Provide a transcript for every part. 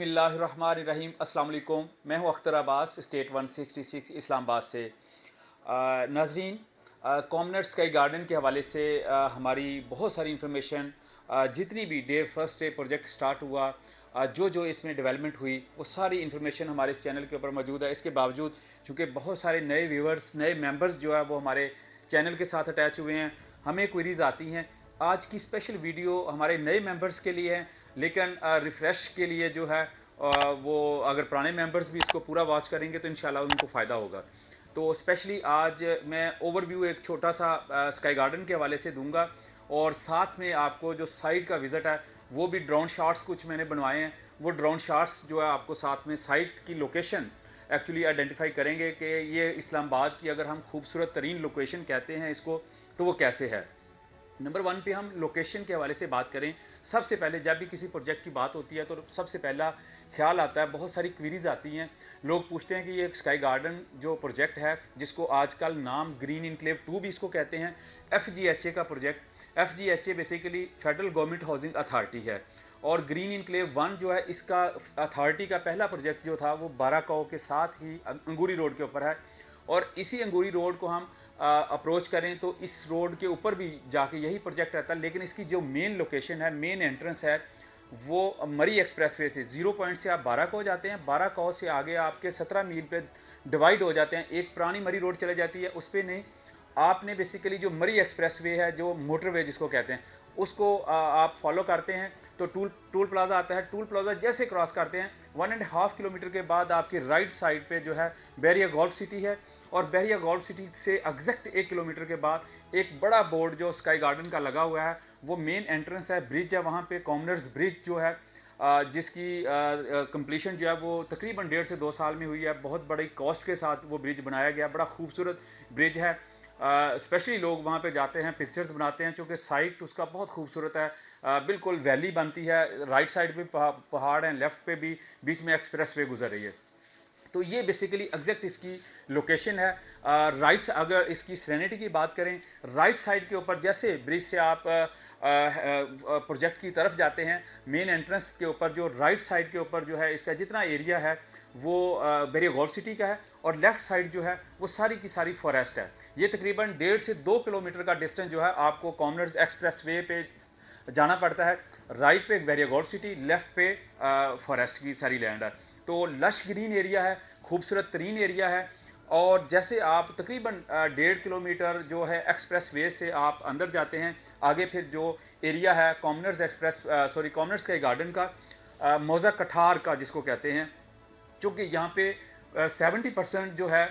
बिस्मिल्लाहिर्रहमानिर्रहीम। अस्सलाम वालेकुम। मैं हूं अख्तर अब्बास, स्टेट 166 इस्लामाबाद से। नाज़रीन, कॉमनर स्काई गार्डन के हवाले से हमारी बहुत सारी इंफॉर्मेशन, जितनी भी day first day project start हुआ, जो इसमें डेवलपमेंट हुई, वो सारी इंफॉर्मेशन हमारे इस चैनल के ऊपर मौजूद है। इसके बावजूद चूँकि बहुत सारे नए व्यूवर्स, नए मेंबर्स जो है वो हमारे चैनल के साथ अटैच हुए हैं, हमें क्वेरीज आती हैं। आज की स्पेशल वीडियो हमारे नए मेंबर्स के लिए है, लेकिन रिफ़्रेश के लिए जो है वो अगर पुराने मेंबर्स भी इसको पूरा वॉच करेंगे तो इंशाल्लाह उनको फ़ायदा होगा। तो स्पेशली आज मैं ओवरव्यू एक छोटा सा स्काई गार्डन के हवाले से दूंगा, और साथ में आपको जो साइट का विज़िट है वो भी ड्रोन शॉट्स कुछ मैंने बनवाए हैं। वो ड्रोन शॉट्स जो है आपको साथ में साइट की लोकेशन एक्चुअली आइडेंटिफाई करेंगे कि ये इस्लामाबाद की अगर हम खूबसूरत तरीन लोकेशन कहते हैं इसको, तो वो कैसे है। नंबर वन पे हम लोकेशन के हवाले से बात करें। सबसे पहले जब भी किसी प्रोजेक्ट की बात होती है तो सबसे पहला ख्याल आता है, बहुत सारी क्वेरीज आती हैं। लोग पूछते हैं कि ये स्काई गार्डन जो प्रोजेक्ट है, जिसको आजकल नाम ग्रीन इनक्लेव 2 भी इसको कहते हैं, FGHA का project. FGHA basically federal government housing authority है, और ग्रीन इनक्लेव 1 जो है इसका अथॉरिटी का पहला प्रोजेक्ट जो था वो बाराकाओ के साथ ही अंगूरी रोड के ऊपर है। और इसी अंगूरी रोड को हम अप्रोच करें तो इस रोड के ऊपर भी जाके यही प्रोजेक्ट रहता है, लेकिन इसकी जो मेन लोकेशन है, मेन एंट्रेंस है, वो मरी एक्सप्रेसवे से 0 पॉइंट से आप बाराकाओ जाते हैं। बाराकाओ से आगे आपके 17 मील पे डिवाइड हो जाते हैं, एक पुरानी मरी रोड चले जाती है, उस पर नहीं, आपने बेसिकली जो मरी एक्सप्रेसवे है, जो मोटरवे जिसको कहते हैं, उसको आप फॉलो करते हैं तो टूल प्लाजा आता है। टूल प्लाजा जैसे क्रॉस करते हैं 1.5 किलोमीटर के बाद आपकी राइट साइड पे जो है बैरिया गोल्फ सिटी है, और बैरिया गोल्फ सिटी से एग्जैक्ट 1 किलोमीटर के बाद एक बड़ा बोर्ड जो स्काई गार्डन का लगा हुआ है, वो मेन एंट्रेंस है, ब्रिज है वहाँ पे, कॉमनर्स ब्रिज जो है, जिसकी कंप्लीशन जो है वो तकरीबन 1.5 से 2 साल में हुई है। बहुत बड़ी कॉस्ट के साथ वो ब्रिज बनाया गया, बड़ा खूबसूरत ब्रिज है। स्पेशली लोग वहाँ पे जाते हैं, पिक्चर्स बनाते हैं, चूँकि साइट उसका बहुत खूबसूरत है। बिल्कुल वैली बनती है, राइट साइड पे पहाड़ हैं, लेफ़्ट पे भी बीच में एक्सप्रेस वे गुजर रही है। तो ये बेसिकली एग्जैक्ट इसकी लोकेशन है। राइट अगर इसकी सेरेनिटी की बात करें, राइट साइड के ऊपर जैसे ब्रिज से आप प्रोजेक्ट की तरफ जाते हैं, मेन एंट्रेंस के ऊपर जो राइट साइड के ऊपर जो है इसका जितना एरिया है वो बैरिया गोल्फ सिटी का है, और लेफ़्ट साइड जो है वो सारी की सारी फॉरेस्ट है। ये तकरीबन 1.5 से 2 किलोमीटर का डिस्टेंस जो है आपको कॉमनर्स एक्सप्रेस वे पे जाना पड़ता है। राइट पे बैरिया गोल्फ सिटी, लेफ़्ट पे फॉरेस्ट की सारी लैंड है। तो लश ग्रीन एरिया है, खूबसूरत तरीन एरिया है। और जैसे आप तकरीबन 1.5 किलोमीटर जो है एक्सप्रेस वे से आप अंदर जाते हैं, आगे फिर जो एरिया है कॉमनर्स का गार्डन का, मौजा कठार का जिसको कहते हैं, चूँकि यहाँ पे 70% जो है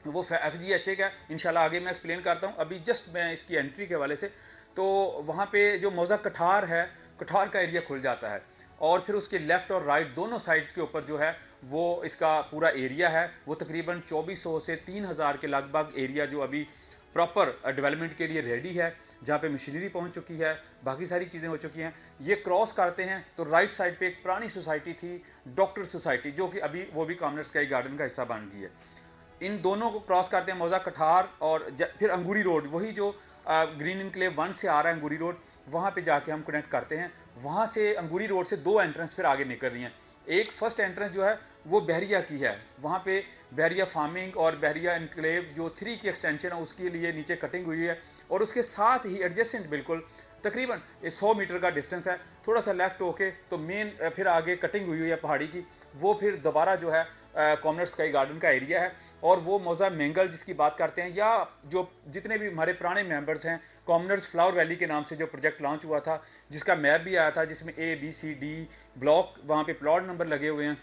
वो FGHA का, इंशाल्लाह आगे मैं एक्सप्लेन करता हूँ। अभी जस्ट मैं इसकी एंट्री के हवाले से, तो वहाँ पे जो मौजा कठार है, कठार का एरिया खुल जाता है, और फिर उसके लेफ़्ट और राइट दोनों साइड्स के ऊपर जो है वो इसका पूरा एरिया है। वो तकरीबन 2400 से 3000 के लगभग एरिया जो अभी प्रॉपर डेवलपमेंट के लिए रेडी है, जहाँ पे मशीनरी पहुँच चुकी है, बाकी सारी चीज़ें हो चुकी हैं। ये क्रॉस करते हैं तो राइट साइड पे एक पुरानी सोसाइटी थी, डॉक्टर सोसाइटी, जो कि अभी वो भी कॉमनर स्काई गार्डन का हिस्सा बन गई है। इन दोनों को क्रॉस करते हैं मौजा कठार, और फिर अंगूरी रोड, वही जो ग्रीन इनक्लेव 1 से आ रहा है अंगूरी रोड, वहाँ पे जाके हम कनेक्ट करते हैं। वहाँ से अंगूरी रोड से 2 एंट्रेंस फिर आगे निकल रही हैं। एक फर्स्ट एंट्रेंस जो है वो बहरिया की है, वहाँ पे बहरिया फार्मिंग और बहरिया इनक्लेव जो 3 की एक्सटेंशन है उसके लिए नीचे कटिंग हुई है, और उसके साथ ही एडजेसेंट बिल्कुल तकरीबन 100 मीटर का डिस्टेंस है। थोड़ा सा लेफ़्ट होके तो मेन फिर आगे कटिंग हुई है पहाड़ी की, वो फिर दोबारा जो है कॉमनर स्काई गार्डन का एरिया है। और वो मौजा मैंगल जिसकी बात करते हैं, या जो जितने भी हमारे पुराने मेंबर्स हैं, कॉमनर्स फ्लावर वैली के नाम से जो प्रोजेक्ट लॉन्च हुआ था, जिसका मैप भी आया था, जिसमें A B C D block वहाँ पे प्लॉट नंबर लगे हुए हैं,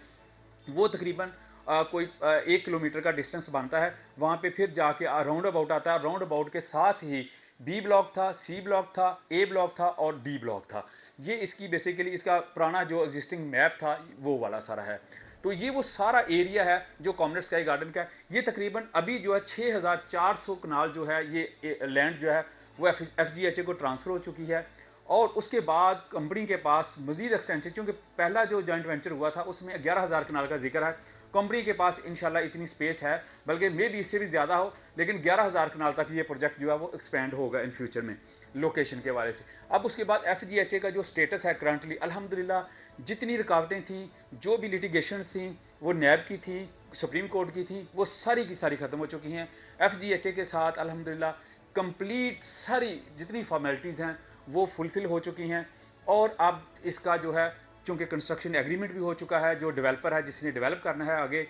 वो तकरीबन कोई 1 किलोमीटर का डिस्टेंस बनता है। वहाँ पे फिर जाके राउंड अबाउट आता है, राउंड अबाउट के साथ ही B ब्लॉक था, C ब्लॉक था, A ब्लॉक था और D ब्लॉक था। ये इसकी बेसिकली इसका पुराना जो एग्जिस्टिंग मैप था वो वाला सारा है। तो ये वो सारा एरिया है जो कॉमनर स्काई गार्डन का है। ये तकरीबन अभी जो है 6400 कनाल जो है ये लैंड जो है वो FGHA को ट्रांसफ़र हो चुकी है, और उसके बाद कंपनी के पास मज़ीद एक्सटेंशन, क्योंकि पहला जो जॉइंट वेंचर हुआ था उसमें 11,000 कनाल का जिक्र है, कंपनी के पास इंशाल्लाह इतनी स्पेस है, बल्कि मे भी इससे भी ज़्यादा हो, लेकिन 11,000 कनाल तक ये प्रोजेक्ट जो है वो एक्सपेंड होगा इन फ्यूचर में लोकेशन के हवाले से। अब उसके बाद FGHA का जो स्टेटस है करंटली, अल्हम्दुलिल्लाह जितनी रुकावटें थी, जो भी लिटिगेशंस थी, वो नैब की थी, सुप्रीम कोर्ट की थी, वो सारी की सारी ख़त्म हो चुकी हैं। FGHA के साथ अल्हम्दुलिल्लाह कंप्लीट सारी जितनी फॉर्मेलिटीज़ हैं वो फुलफ़िल हो चुकी हैं, और अब इसका जो है चूँकि कंस्ट्रक्शन एग्रीमेंट भी हो चुका है, जो डेवलपर है जिसने डेवलप करना है आगे,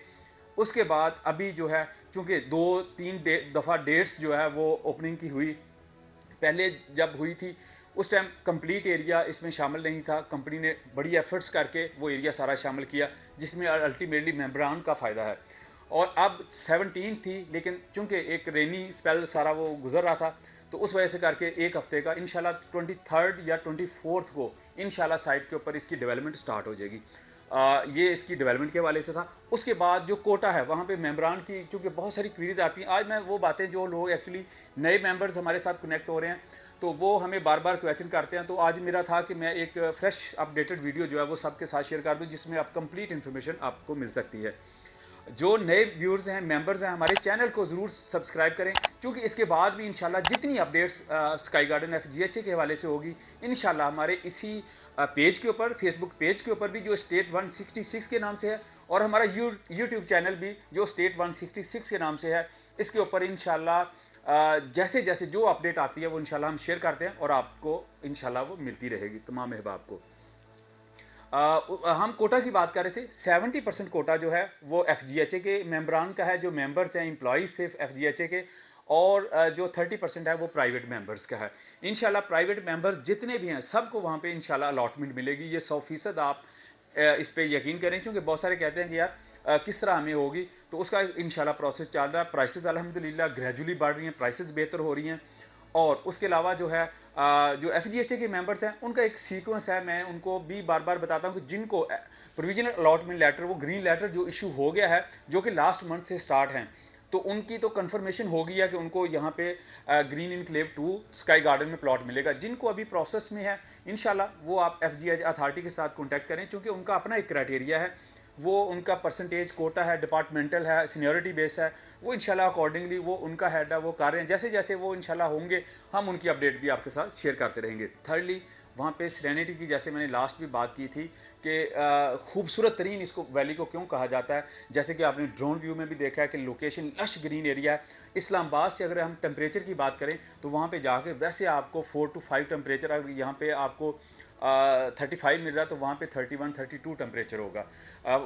उसके बाद अभी जो है चूँकि 2-3 दफ़ा डेट्स जो है वो ओपनिंग की हुई, पहले जब हुई थी उस टाइम कंप्लीट एरिया इसमें शामिल नहीं था, कंपनी ने बड़ी एफर्ट्स करके वो एरिया सारा शामिल किया, जिसमें अल्टीमेटली मेंबरान का फ़ायदा है। और अब 17 थी, लेकिन चूँकि एक रेनी स्पेल सारा वो गुजर रहा था, तो उस वजह से करके एक हफ़्ते का इंशाल्लाह 23 या 24 को इंशाल्लाह साइट के ऊपर इसकी डेवलपमेंट स्टार्ट हो जाएगी। ये इसकी डेवलपमेंट के हवाले से था। उसके बाद जो कोटा है वहाँ पे मेंबरान की चूँकि बहुत सारी क्वीरीज आती हैं, आज मैं वो बातें जो लोग एक्चुअली नए मेंबर्स हमारे साथ कनेक्ट हो रहे हैं, तो वो हमें बार बार क्वेश्चन करते हैं, तो आज मेरा था कि मैं एक फ्रेश अपडेटेड वीडियो जो है वो सबके साथ शेयर कर दूँ, जिसमें आप कंप्लीट इन्फॉर्मेशन आपको मिल सकती है। जो नए व्यूअर्स हैं, मेंबर्स हैं, हमारे चैनल को ज़रूर सब्सक्राइब करें, क्योंकि इसके बाद भी इंशाल्लाह जितनी अपडेट्स स्काई गार्डन FGHA के हवाले से होगी, इंशाल्लाह हमारे इसी पेज के ऊपर, फेसबुक पेज के ऊपर भी जो स्टेट 166 के नाम से है, और हमारा यूट्यूब चैनल भी जो स्टेट 166 के नाम से है, इसके ऊपर इंशाल्लाह जैसे जैसे जो अपडेट आती है वो इंशाल्लाह हम शेयर करते हैं, और आपको इंशाल्लाह वो मिलती रहेगी तमाम अहबाब को। हम कोटा की बात कर रहे थे। 70% कोटा जो है वो FGHA के मेंबरान का है, जो मेंबर्स हैं, एम्प्लॉइज़ थे FGHA के, और जो 30% है वो प्राइवेट मेंबर्स का है। इंशाल्लाह प्राइवेट मेंबर्स जितने भी हैं सबको वहाँ पे इंशाल्लाह अलॉटमेंट मिलेगी। ये 100% आप इस पे यकीन करें, क्योंकि बहुत सारे कहते हैं कि यार किस तरह हमें होगी, तो उसका इंशाल्लाह प्रोसेस चल रहा है। प्राइसेस अल्हम्दुलिल्लाह ग्रेजुअली बढ़ रही हैं, प्राइसेस बेहतर हो रही हैं। और उसके अलावा जो है जो FGHA के मेंबर्स हैं उनका एक सीक्वेंस है, मैं उनको भी बार बार बताता हूँ कि जिनको प्रोविजनल अलॉटमेंट लेटर, वो ग्रीन लेटर जो इशू हो गया है, जो कि लास्ट मंथ से स्टार्ट हैं, तो उनकी तो कंफर्मेशन हो गई है कि उनको यहाँ पे ग्रीन इनक्लेव 2 स्काई गार्डन में प्लॉट मिलेगा। जिनको अभी प्रोसेस में है, इंशाल्लाह वो आप FGHA अथॉरिटी के साथ कॉन्टैक्ट करें, क्योंकि उनका अपना एक क्राइटेरिया है, वो उनका परसेंटेज कोटा है, डिपार्टमेंटल है, सीनियरिटी बेस है, वो इंशाल्लाह अकॉर्डिंगली वो उनका हेड है, वो कर रहे हैं। जैसे जैसे वो इंशाल्लाह होंगे, हम उनकी अपडेट भी आपके साथ शेयर करते रहेंगे। थर्डली, वहाँ पे सेरेनिटी की, जैसे मैंने लास्ट भी बात की थी कि खूबसूरत तरीन इसको वैली को क्यों कहा जाता है, जैसे कि आपने ड्रोन व्यू में भी देखा है कि लोकेशन लश ग्रीन एरिया है। इस्लामाबाद से अगर हम टेम्परेचर की बात करें, तो वहाँ पे जाके वैसे आपको 4 to 5 टेम्परेचर, अगर यहाँ पे आपको 35 मिल रहा है, तो वहाँ पे 31-32 टेम्परेचर होगा।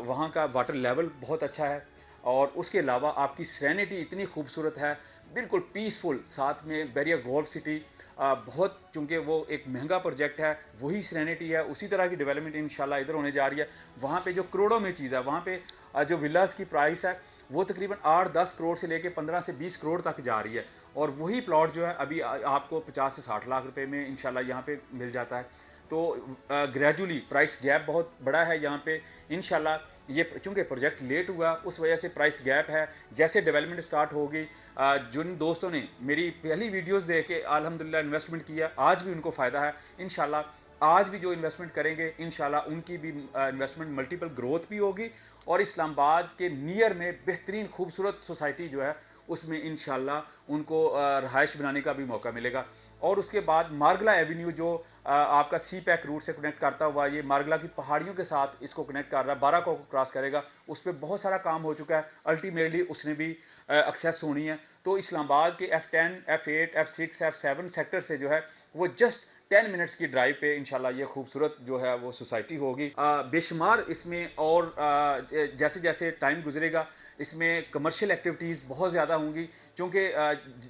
वहाँ का वाटर लेवल बहुत अच्छा है, और उसके अलावा आपकी सेरेनिटी इतनी खूबसूरत है, बिल्कुल पीसफुल, साथ में बैरियर गोल्फ सिटी, बहुत, चूँकि वो एक महंगा प्रोजेक्ट है, वही सेरेनिटी है, उसी तरह की डेवलपमेंट इंशाल्लाह इधर होने जा रही है। वहाँ पे जो करोड़ों में चीज़ है, वहाँ पे जो विलास की प्राइस है वो तकरीबन 8-10 करोड़ से लेके 15 से 20 करोड़ तक जा रही है, और वही प्लॉट जो है अभी आपको 50 से 60 लाख रुपए में इंशाल्लाह यहाँ पे मिल जाता है। तो ग्रेजुअली प्राइस गैप बहुत बड़ा है यहाँ पे। इंशाल्लाह ये चूँकि प्रोजेक्ट लेट हुआ, उस वजह से प्राइस गैप है। जैसे डेवलपमेंट स्टार्ट होगी, जिन दोस्तों ने मेरी पहली वीडियोस देख के अल्हम्दुलिल्लाह इन्वेस्टमेंट किया, आज भी उनको फ़ायदा है। इंशाल्लाह आज भी जो इन्वेस्टमेंट करेंगे, इंशाल्लाह उनकी भी इन्वेस्टमेंट मल्टीपल ग्रोथ भी होगी, और इस्लामाबाद के नियर में बेहतरीन खूबसूरत सोसाइटी जो है उसमें इंशाल्लाह उनको रहाइश बनाने का भी मौका मिलेगा। और उसके बाद मारगला एवेन्यू जो आपका सी पैक रूट से कनेक्ट करता हुआ, ये मारगला की पहाड़ियों के साथ इसको कनेक्ट कर रहा है, 12 को क्रॉस करेगा, उस पर बहुत सारा काम हो चुका है, अल्टीमेटली उसने भी एक्सेस होनी है। तो इस्लामाबाद के F10, F8, F6, F7 sector से जो है वो जस्ट 10 मिनट्स की ड्राइव पे इंशाल्लाह ये खूबसूरत जो है वो सोसाइटी होगी। बेशुमार इसमें, और जैसे जैसे टाइम गुजरेगा इसमें कमर्शियल एक्टिविटीज़ बहुत ज़्यादा होंगी, क्योंकि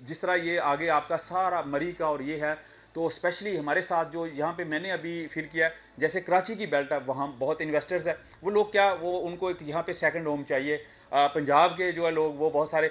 जिस तरह ये आगे आपका सारा मरी का और ये है, तो स्पेशली हमारे साथ जो यहाँ पे मैंने अभी फील किया है, जैसे कराची की बेल्ट है, वहाँ बहुत इन्वेस्टर्स हैं, वो लोग क्या, वो उनको एक यहाँ पे सेकंड होम चाहिए। पंजाब के जो है लोग वो बहुत सारे,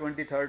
23